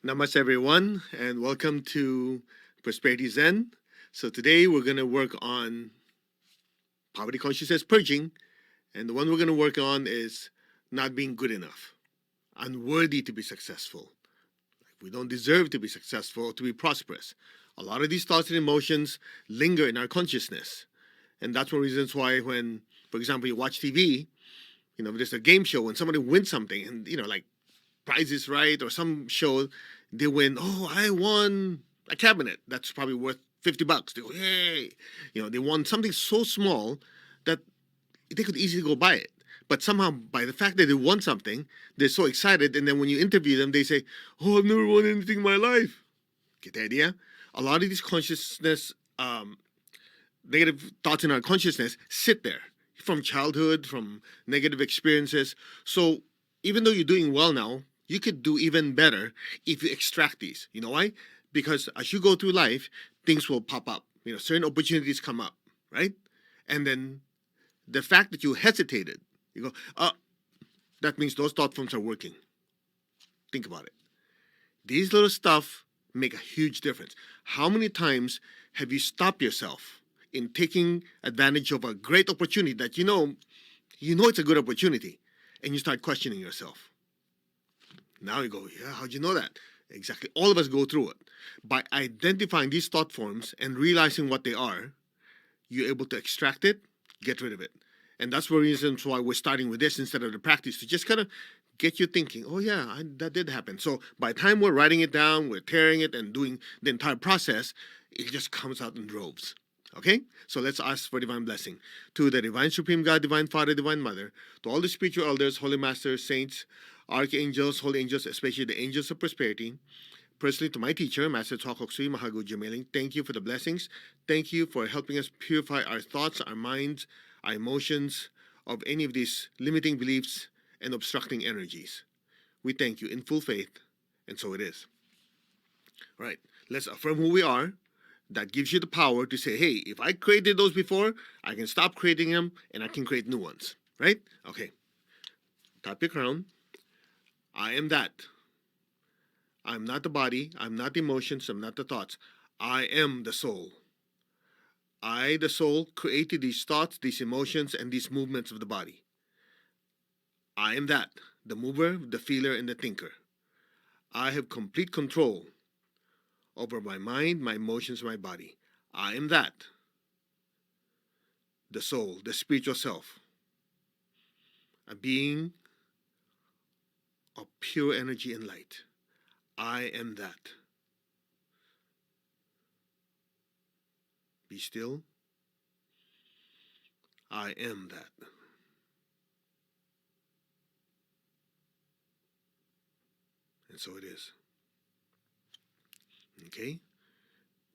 Namaste, everyone, and welcome to Prosperity Zen. So, today we're going to work on poverty consciousness purging, and the one we're going to work on is not being good enough, unworthy to be successful. We don't deserve to be successful or to be prosperous. A lot of these thoughts and emotions linger in our consciousness, and that's one of the reasons why, when, for example, you watch TV, there's a game show when somebody wins something, and like Price is Right or some show, they win. Oh, I won a cabinet that's probably worth $50. They go, yay! They won something so small that they could easily go buy it. But somehow, by the fact that they won something, they're so excited. And then when you interview them, they say, "Oh, I've never won anything in my life." Get the idea? A lot of these negative thoughts in our consciousness sit there from childhood, from negative experiences. So even though you're doing well now, you could do even better if you extract these. You know why? Because as you go through life, things will pop up. Certain opportunities come up, right? And then the fact that you hesitated, you go, that means those thought forms are working. Think about it. These little stuff make a huge difference. How many times have you stopped yourself in taking advantage of a great opportunity that you know it's a good opportunity, and you start questioning yourself? Now you go, yeah, how'd you know that? Exactly. All of us go through it. By identifying these thought forms and realizing what they are, you're able to extract it, get rid of it. And that's one reason why we're starting with this instead of the practice, to just kind of get you thinking, oh yeah, that did happen. So by the time we're writing it down, we're tearing it and doing the entire process, it just comes out in droves. Okay? So let's ask for divine blessing. To the divine supreme God, divine Father, divine Mother, to all the spiritual elders, holy masters, saints, archangels, holy angels, especially the angels of prosperity, personally to my teacher, Master Chokok Sui Mahago Jumeling, thank you for the blessings. Thank you for helping us purify our thoughts, our minds, our emotions of any of these limiting beliefs and obstructing energies. We thank you in full faith, and so it is. All right, let's affirm who we are. That gives you the power to say, hey, if I created those before, I can stop creating them and I can create new ones, right? Okay. Tap your crown. I am that. I'm not the body. I'm not the emotions. I'm not the thoughts. I am the soul. I, the soul, created these thoughts, these emotions, and these movements of the body. I am that, the mover, the feeler, and the thinker. I have complete control over my mind, my emotions, my body. I am that, the soul, the spiritual self, a being of pure energy and light. I am that. Be still. I am that. And so it is. Okay?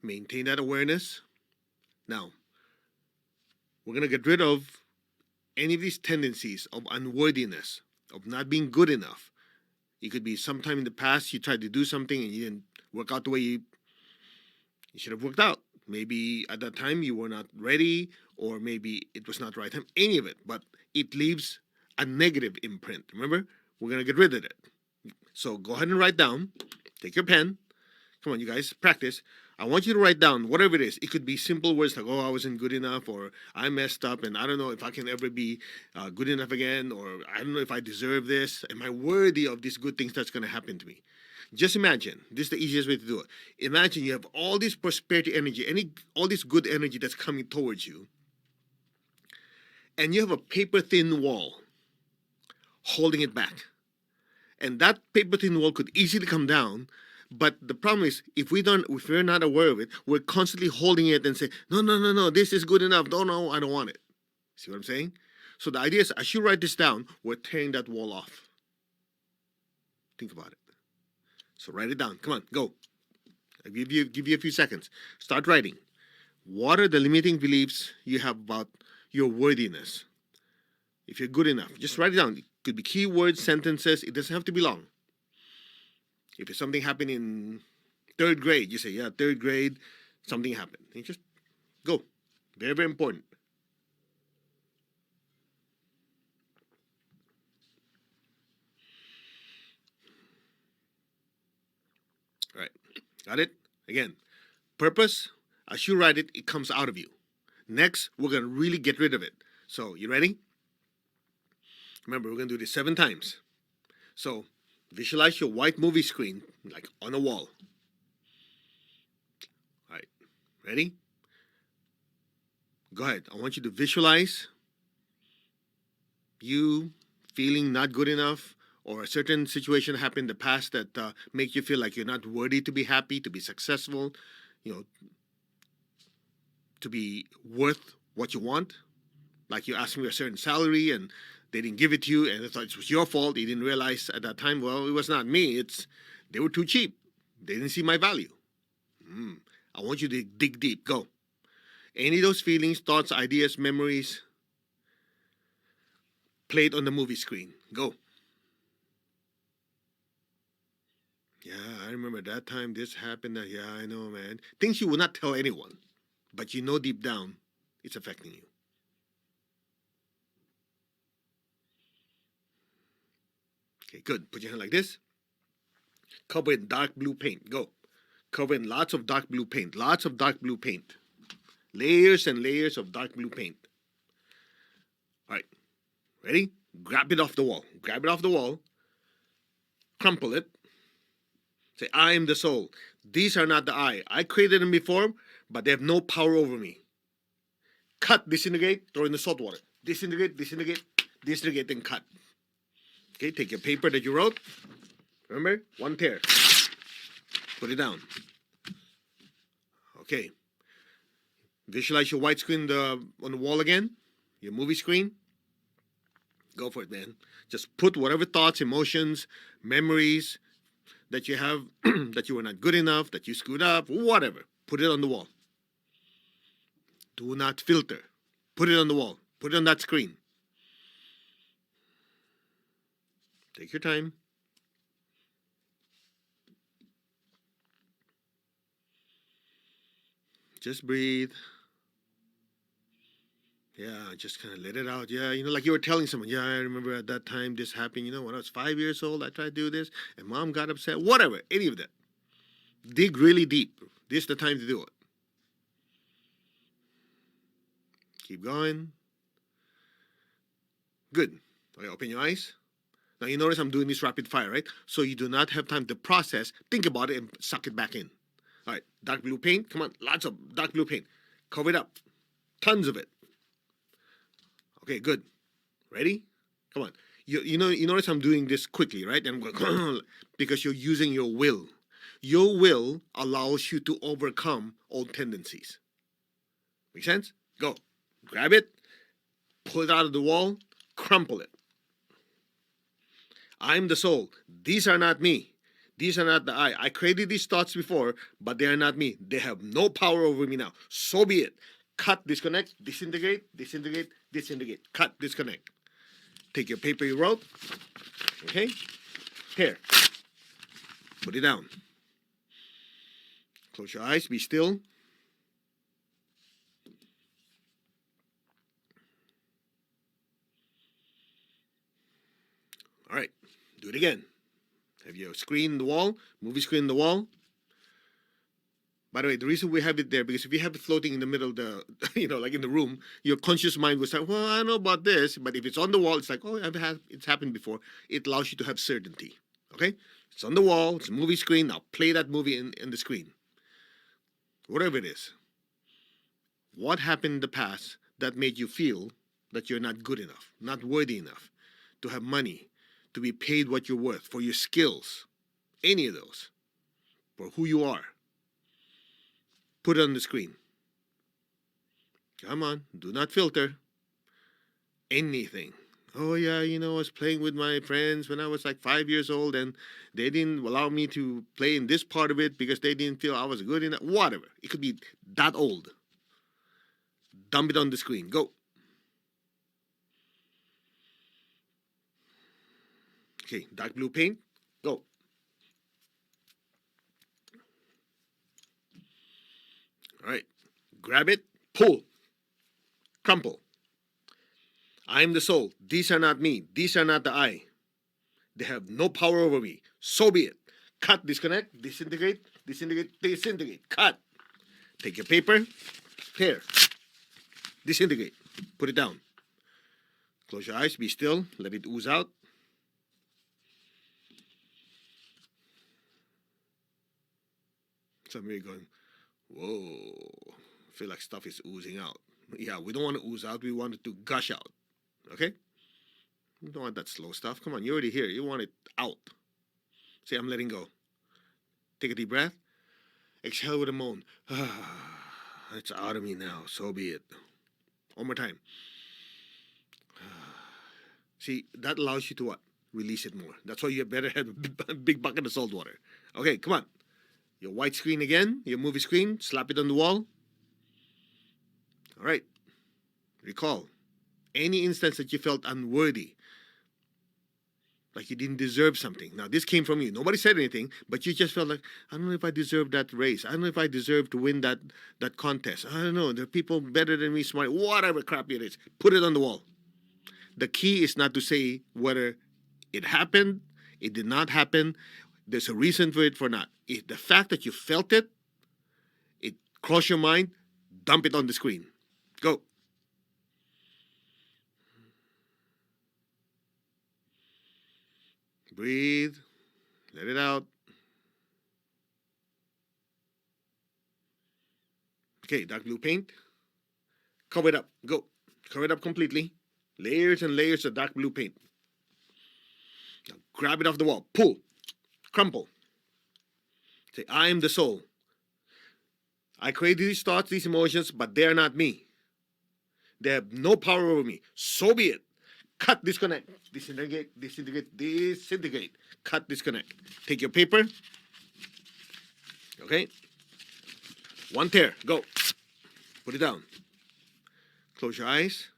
Maintain that awareness. Now, we're going to get rid of any of these tendencies of unworthiness, of not being good enough. It could be sometime in the past you tried to do something and you didn't work out the way you should have worked out. Maybe at that time you were not ready, or maybe it was not the right time. Any of it, but it leaves a negative imprint. Remember, we're going to get rid of it. So go ahead and write down. Take your pen. Come on, you guys, practice. I want you to write down whatever it is. It could be simple words like, oh, I wasn't good enough, or I messed up, and I don't know if I can ever be good enough again, or I don't know if I deserve this. Am I worthy of these good things that's going to happen to me? Just imagine, this is the easiest way to do it. Imagine you have all this prosperity energy, all this good energy that's coming towards you, and you have a paper thin wall holding it back. And that paper thin wall could easily come down. But the problem is, if we're not aware of it, we're constantly holding it and say, no, this is good enough. No, I don't want it. See what I'm saying? So the idea is, as you write this down, we're tearing that wall off. Think about it. So write it down. Come on, go. I'll give you a few seconds. Start writing. What are the limiting beliefs you have about your worthiness? If you're good enough, just write it down. It could be keywords, sentences. It doesn't have to be long. If it's something happened in third grade, you say, yeah, third grade, something happened. And just go. Very, very important. Got it? Again, purpose, as you write it, it comes out of you. Next, we're going to really get rid of it. So, you ready? Remember, we're going to do this 7 times. So, visualize your white movie screen, like on a wall. All right, ready? Go ahead. I want you to visualize you feeling not good enough, or a certain situation happened in the past that make you feel like you're not worthy to be happy, to be successful, you know, to be worth what you want. Like you're asking for a certain salary and they didn't give it to you, and they thought it was your fault. You didn't realize at that time, well, it was not me. They were too cheap. They didn't see my value. I want you to dig deep. Go. Any of those feelings, thoughts, ideas, memories, play it on the movie screen. Go. Yeah, I remember that time this happened. Yeah, I know, man. Things you will not tell anyone, but you know deep down it's affecting you. Okay, good. Put your hand like this. Cover in dark blue paint. Go. Cover in lots of dark blue paint. Lots of dark blue paint. Layers and layers of dark blue paint. All right. Ready? Grab it off the wall. Grab it off the wall. Crumple it. Say, I am the soul. These are not the I. I created them before, but they have no power over me. Cut, disintegrate, throw in the salt water. Disintegrate, disintegrate, disintegrate, and cut. Okay, take your paper that you wrote. Remember? 1 tear. Put it down. Okay. Visualize your white screen on the wall again. Your movie screen. Go for it, man. Just put whatever thoughts, emotions, memories that you have, that you were not good enough, that you screwed up, whatever. Put it on the wall. Do not filter. Put it on the wall. Put it on that screen. Take your time. Just breathe. Yeah, just kind of let it out. Yeah, like you were telling someone, yeah, I remember at that time this happened. When I was 5 years old, I tried to do this, and mom got upset. Whatever, any of that. Dig really deep. This is the time to do it. Keep going. Good. Okay, open your eyes. Now you notice I'm doing this rapid fire, right? So you do not have time to process, think about it, and suck it back in. All right, dark blue paint. Come on, lots of dark blue paint. Cover it up. Tons of it. Okay, good. Ready? Come on. You notice I'm doing this quickly, right? And I'm going because you're using your will. Your will allows you to overcome old tendencies. Make sense? Go. Grab it. Pull it out of the wall. Crumple it. I'm the soul. These are not me. These are not the I. I created these thoughts before, but they are not me. They have no power over me now. So be it. Cut, disconnect, disintegrate, disintegrate, disintegrate. Cut, disconnect. Take your paper you wrote. Okay? Here. Put it down. Close your eyes. Be still. All right. Do it again. Have your screen in the wall, movie screen in the wall. By the way, the reason we have it there, because if you have it floating in the middle of the, like in the room, your conscious mind will say, well, I know about this. But if it's on the wall, it's like, oh, it's happened before. It allows you to have certainty. Okay? It's on the wall. It's a movie screen. Now play that movie in the screen. Whatever it is. What happened in the past that made you feel that you're not good enough, not worthy enough to have money, to be paid what you're worth, for your skills, any of those, for who you are. Put it on the screen. Come on, do not filter anything. Oh yeah, I was playing with my friends when I was like 5 years old, and they didn't allow me to play in this part of it because they didn't feel I was good enough. Whatever. It could be that old. Dump it on the screen. Go. Okay, dark blue paint. Go. All right. Grab it. Pull. Crumple. I am the soul. These are not me. These are not the I. They have no power over me. So be it. Cut, disconnect, disintegrate, disintegrate, disintegrate, cut. Take your paper, tear, disintegrate, put it down. Close your eyes, be still, let it ooze out. Some of you are going, whoa, I feel like stuff is oozing out. Yeah, we don't want to ooze out, we want it to gush out. Okay? You don't want that slow stuff. Come on, you're already here. You want it out. Say, I'm letting go. Take a deep breath. Exhale with a moan. It's out of me now. So be it. One more time. See, that allows you to what? Release it more. That's why you better have a big bucket of salt water. Okay, come on. Your white screen again. Your movie screen. Slap it on the wall. All right. Recall any instance that you felt unworthy, like you didn't deserve something. Now, this came from you. Nobody said anything, but you just felt like, I don't know if I deserve that race. I don't know if I deserve to win that contest. I don't know. There are people better than me, smart, whatever crap it is. Put it on the wall. The key is not to say whether it happened, it did not happen, there's a reason for it for not. If the fact that you felt it, it crossed your mind, dump it on the screen. Go. Breathe. Let it out. Okay, dark blue paint. Cover it up. Go. Cover it up completely. Layers and layers of dark blue paint. Now grab it off the wall. Pull. Crumple. Say, I am the soul. I create these thoughts, these emotions, but they are not me. They have no power over me. So be it. Cut, disconnect. Disintegrate, disintegrate, disintegrate. Cut, disconnect. Take your paper. Okay. One tear. Go. Put it down. Close your eyes.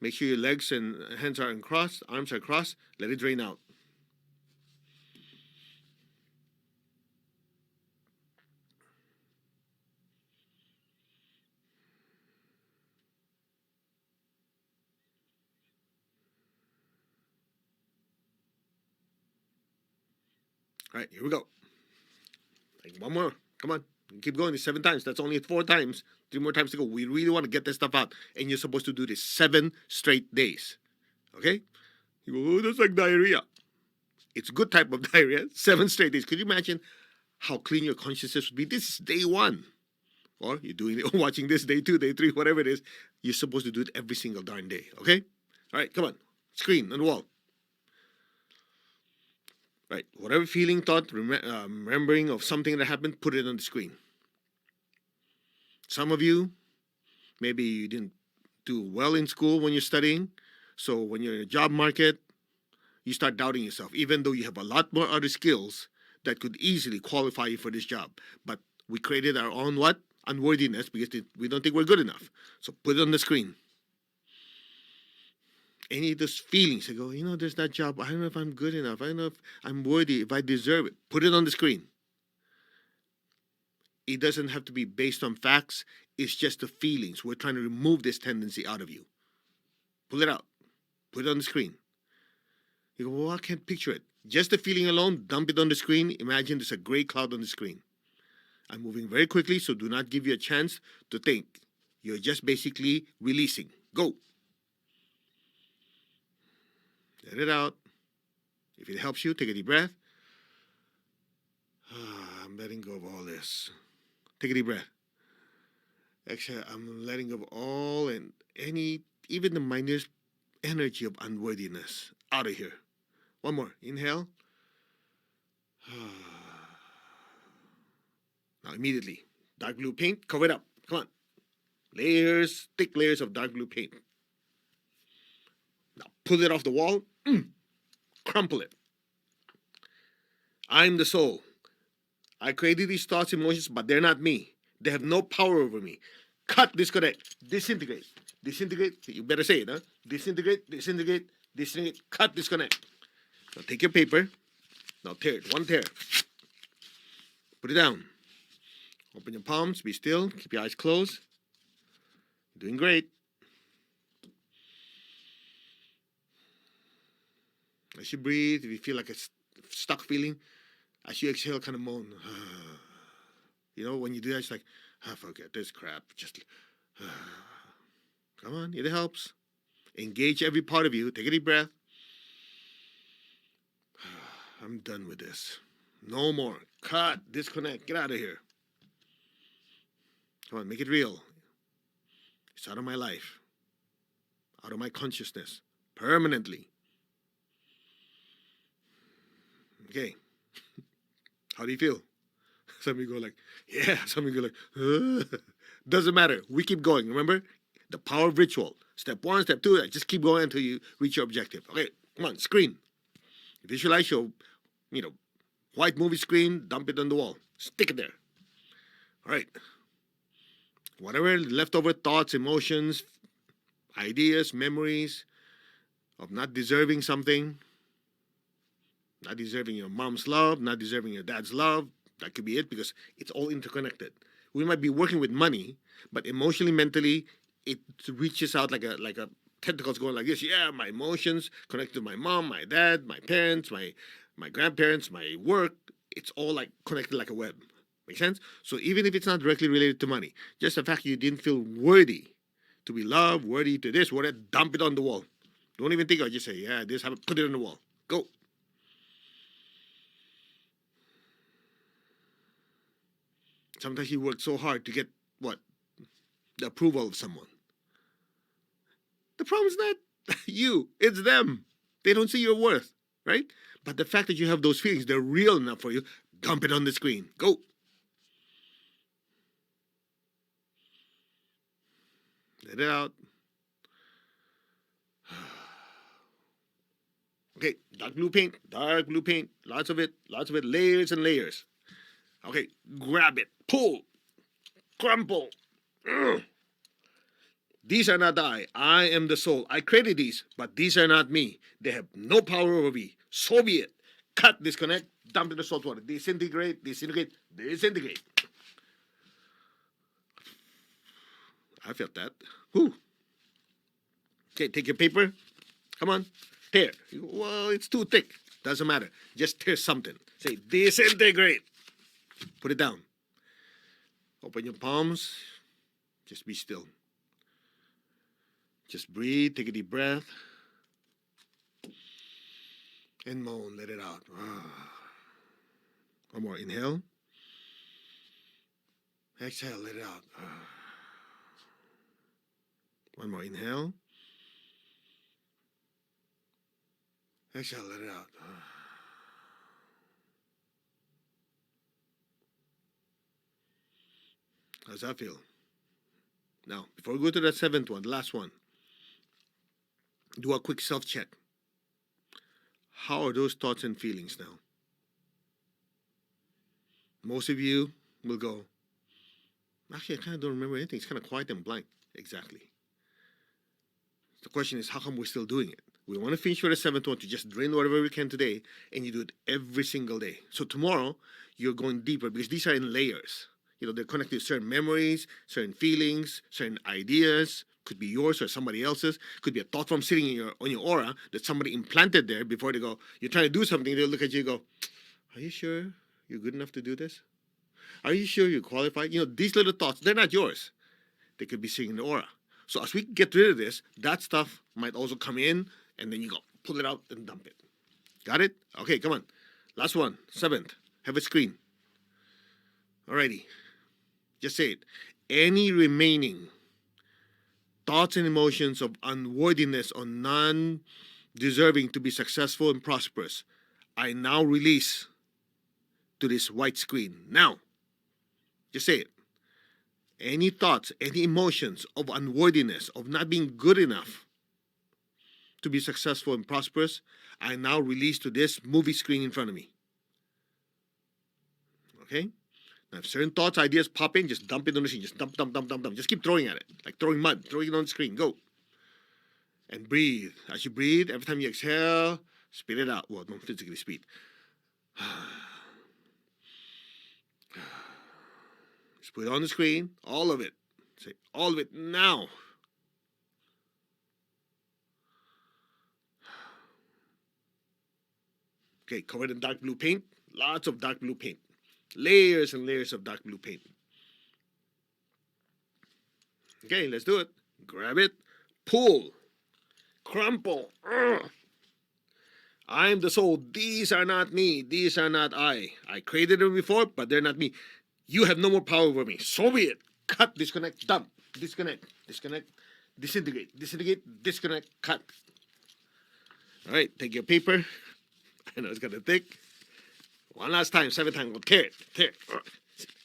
Make sure your legs and hands are uncrossed, arms are crossed. Let it drain out. All right, here we go. Like one more. Come on. Keep going. It's 7 times. That's only 4 times. 3 more times to go. We really want to get this stuff out. And you're supposed to do this 7 straight days. Okay? You go, oh, that's like diarrhea. It's a good type of diarrhea. 7 straight days. Could you imagine how clean your consciousness would be? This is day 1. Or you're doing it, watching this day 2, day 3, whatever it is. You're supposed to do it every single darn day. Okay? All right, come on. Screen on the wall. Right, whatever feeling, thought, remembering of something that happened, put it on the screen. Some of you, maybe you didn't do well in school when you're studying, so when you're in a job market, you start doubting yourself, even though you have a lot more other skills that could easily qualify you for this job. But we created our own what? Unworthiness, because we don't think we're good enough. So put it on the screen. Any of those feelings, I go, there's that job. I don't know if I'm good enough. I don't know if I'm worthy, if I deserve it. Put it on the screen. It doesn't have to be based on facts. It's just the feelings. We're trying to remove this tendency out of you. Pull it out. Put it on the screen. You go, well, I can't picture it. Just the feeling alone, dump it on the screen. Imagine there's a gray cloud on the screen. I'm moving very quickly, so do not give you a chance to think. You're just basically releasing. Go. Let it out. If it helps you, take a deep breath. I'm letting go of all this. Take a deep breath. Exhale. I'm letting go of all and any, even the minute energy of unworthiness out of here. One more. Inhale. Now immediately, dark blue paint, cover it up. Come on. Layers, thick layers of dark blue paint. Now pull it off the wall. Crumple it. I'm the soul. I created these thoughts, emotions, but they're not me. They have no power over me. Cut, disconnect, disintegrate. Disintegrate, you better say it, huh? Disintegrate, disintegrate, disintegrate, cut, disconnect. Now take your paper. Now tear it, one tear. Put it down. Open your palms, be still, keep your eyes closed. You're doing great. As you breathe, if you feel like a stuck feeling, as you exhale, kind of moan. You know, when you do that, it's like, forget this crap. Just come on, it helps. Engage every part of you. Take a deep breath. I'm done with this. No more. Cut. Disconnect. Get out of here. Come on, make it real. It's out of my life, out of my consciousness, permanently. Okay. How do you feel? Some of you go like, yeah. Some of you go like, doesn't matter. We keep going. Remember the power of ritual. Step 1, step 2. Just keep going until you reach your objective. Okay, come on, screen. Visualize your, white movie screen. Dump it on the wall. Stick it there. All right. Whatever leftover thoughts, emotions, ideas, memories of not deserving something, not deserving your mom's love, not deserving your dad's love. That could be it, because it's all interconnected. We might be working with money, but emotionally, mentally, it reaches out like a tentacles going like this. Yeah, my emotions connected to my mom, my dad, my parents, my grandparents, my work. It's all like connected like a web. Make sense? So even if it's not directly related to money, just the fact you didn't feel worthy to be loved, worthy to this, worthy, dump it on the wall. Don't even think of it. Just say, yeah, this, have it, put it on the wall. Go. Sometimes you work so hard to get what? The approval of someone. The problem is not you, it's them. They don't see your worth, right? But the fact that you have those feelings, they're real enough for you. Dump it on the screen. Go. Let it out. Okay, dark blue paint, lots of it, layers and layers. Okay, grab it, pull, crumple. Ugh. These are not I am the soul. I created these, but these are not me. They have no power over me. So be it. Cut, disconnect, dump in the salt water. Disintegrate, disintegrate, disintegrate. I felt that. Whew. Okay, take your paper. Come on. Tear. Well, it's too thick. Doesn't matter. Just tear something. Say disintegrate. Put it down. Open your palms. Just be still. Just breathe. Take a deep breath. And moan. Let it out. One more. Inhale. Exhale. Let it out. One more. Inhale. Exhale. Let it out. How's that feel? Now, before we go to that 7th one, the last one, do a quick self-check. How are those thoughts and feelings now? Most of you will go, actually, I kind of don't remember anything. It's kind of quiet and blank. Exactly. The question is, how come we're still doing it? We want to finish with the 7th one to just drain whatever we can today, and you do it every single day. So tomorrow, you're going deeper, because these are in layers. They're connected to certain memories, certain feelings, certain ideas. Could be yours or somebody else's. Could be a thought from sitting on your aura that somebody implanted there before they go, you're trying to do something, they'll look at you and go, are you sure you're good enough to do this? Are you sure you're qualified? These little thoughts, they're not yours. They could be sitting in the aura. So as we get rid of this, that stuff might also come in, and then you go, pull it out and dump it. Got it? Okay, come on. Last one, 7th. Have a screen. Alrighty. Just say it. Any remaining thoughts and emotions of unworthiness or non-deserving to be successful and prosperous, I now release to this white screen. Now, just say it. Any thoughts, any emotions of unworthiness, of not being good enough to be successful and prosperous, I now release to this movie screen in front of me. Okay? Now, if certain thoughts, ideas pop in, just dump it on the screen. Just dump. Just keep throwing at it. Like throwing mud. Throwing it on the screen. Go. And breathe. As you breathe, every time you exhale, spit it out. Well, don't physically spit. Just put it on the screen. All of it. Say, all of it now. Okay, covered in dark blue paint. Lots of dark blue paint. Layers and layers of dark blue paint. Okay, let's do it. Grab it, pull, crumple. I'm the soul. These are not me. These are not I. I created them before, but they're not me. You have no more power over me. So be it. Cut, disconnect, dump, disconnect, disconnect, disintegrate, disintegrate, disconnect, cut. All right, take your paper. I know it's kind of thick. One last time, 7 times. Go tear it, tear it.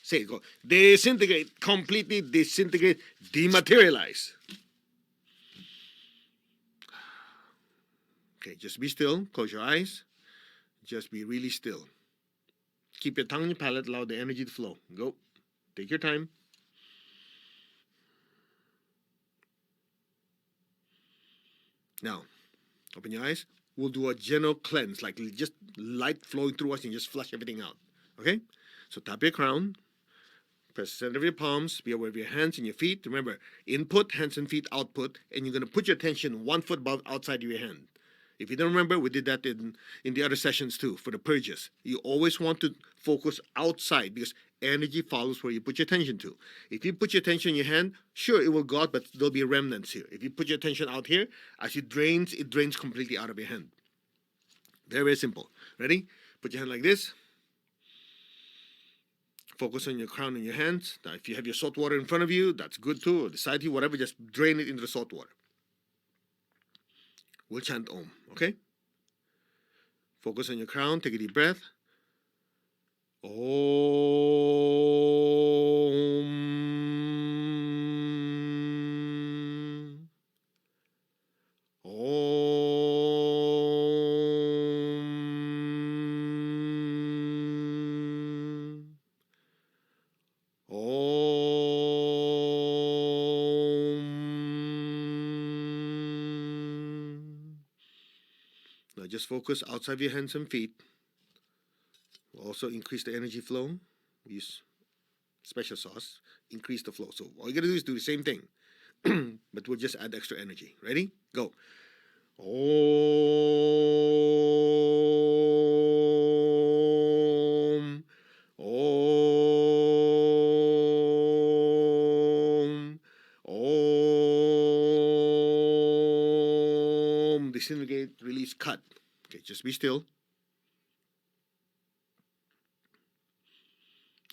Say it, go. Disintegrate, completely disintegrate, dematerialize. Okay, just be still. Close your eyes. Just be really still. Keep your tongue on your palate. Allow the energy to flow. Go. Take your time. Now, open your eyes. We'll do a general cleanse, like just light flowing through us and just flush everything out. Okay? So tap your crown. Press the center of your palms. Be aware of your hands and your feet. Remember, input, hands and feet, output. And you're going to put your attention 1 foot above outside of your hand. If you don't remember, we did that in the other sessions too, for the purges. You always want to focus outside because energy follows where you put your attention to. If you put your attention in your hand, sure, it will go out, but there'll be remnants here. If you put your attention out here, as it drains completely out of your hand. Very, very simple. Ready? Put your hand like this. Focus on your crown and your hands. Now, if you have your salt water in front of you, that's good too, or beside you, whatever, just drain it into the salt water. We'll chant Om, okay? Focus on your crown, take a deep breath. Om. Om. Now just focus outside of your hands and feet. We'll also increase the energy flow. We use special sauce. Increase the flow. So all you gotta do is do the same thing. But we'll just add extra energy. Ready? Go. Om. Om. Om. Disintegrate, release, cut. Okay, just be still.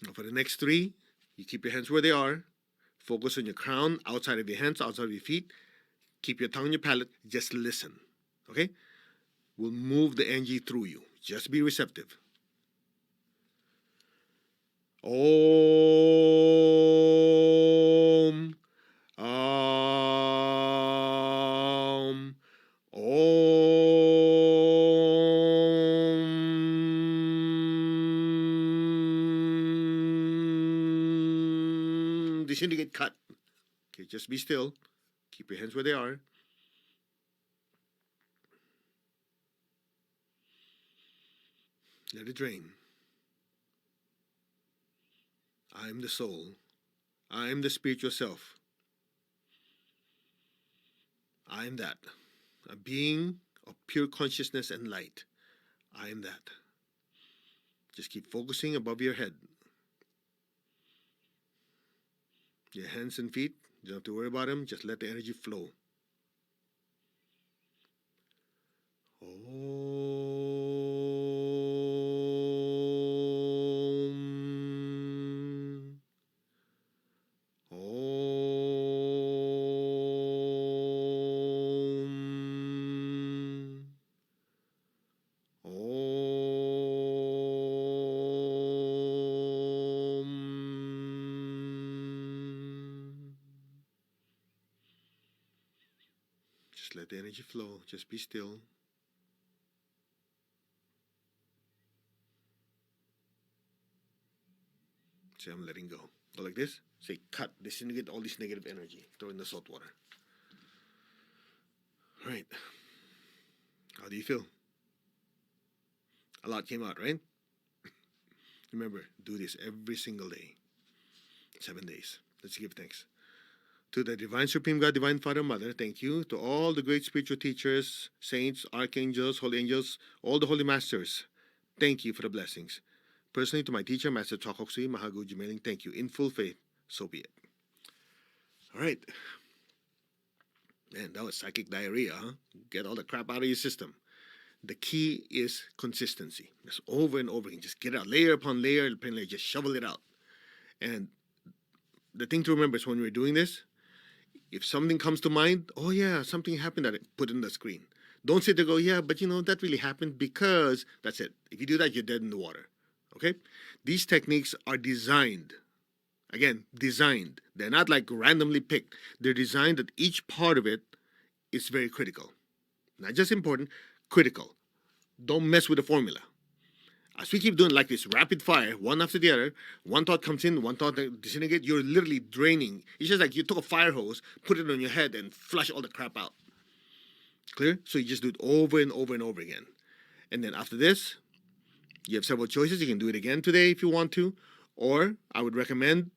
Now for the next 3, you keep your hands where they are. Focus on your crown, outside of your hands, outside of your feet. Keep your tongue on your palate. Just listen. Okay? We'll move the energy through you. Just be receptive. Om. Om. Disintegrate, cut. Okay, just be still. Keep your hands where they are. Let it drain. I am the soul. I am the spiritual self. I am that. A being of pure consciousness and light. I am that. Just keep focusing above your head. Your hands and feet, you don't have to worry about them. Just let the energy flow. Om. Om. Om. Just let the energy flow. Just be still. Say, I'm letting go. Go like this. Say, cut, disintegrate all this negative energy. Throw in the salt water. All right. How do you feel? A lot came out, right? Remember, do this every single day. 7 days. Let's give thanks. To the Divine Supreme God, Divine Father, Mother, thank you. To all the great spiritual teachers, saints, archangels, holy angels, all the holy masters, thank you for the blessings. Personally, to my teacher, Master Chokoksui, Mahagu Jumeling, thank you. In full faith, so be it. All right. Man, that was psychic diarrhea, huh? Get all the crap out of your system. The key is consistency. Just over and over again. Just get it out, layer upon layer, just shovel it out. And the thing to remember is when we're doing this, if something comes to mind, oh yeah, something happened that I put in the screen. Don't sit there and go, yeah, but that really happened because that's it. If you do that, you're dead in the water. Okay? These techniques are designed. Again, designed. They're not like randomly picked. They're designed that each part of it is very critical. Not just important, critical. Don't mess with the formula. As we keep doing like this, rapid fire, one after the other, one thought comes in, one thought disintegrates, you're literally draining. It's just like you took a fire hose, put it on your head, and flush all the crap out. Clear? So you just do it over and over and over again. And then after this, you have several choices. You can do it again today if you want to, or I would recommend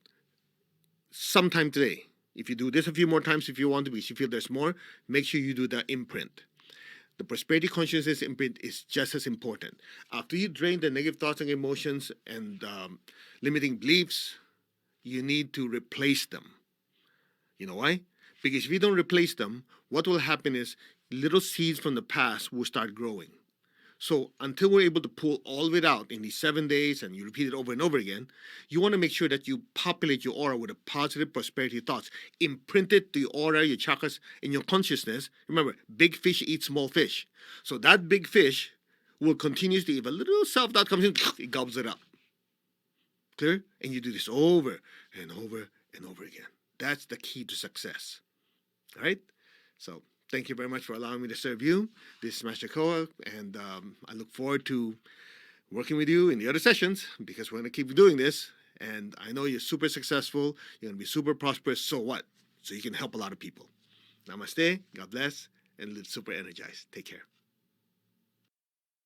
sometime today. If you do this a few more times if you want to, because you feel there's more, make sure you do the imprint. The prosperity consciousness imprint is just as important. After you drain the negative thoughts and emotions and limiting beliefs, you need to replace them. You know why? Because if you don't replace them, what will happen is little seeds from the past will start growing. So until we're able to pull all of it out in these 7 days and you repeat it over and over again, you want to make sure that you populate your aura with a positive prosperity thoughts. Imprint it to your aura, your chakras, and your consciousness. Remember, big fish eat small fish. So that big fish will continuously, if a little self-doubt comes in, it gobbles it up. Clear? And you do this over and over and over again. That's the key to success. All right? So thank you very much for allowing me to serve you. This is Master Koa, and I look forward to working with you in the other sessions because we're going to keep doing this. And I know you're super successful. You're going to be super prosperous. So what? So you can help a lot of people. Namaste. God bless. And live super energized. Take care.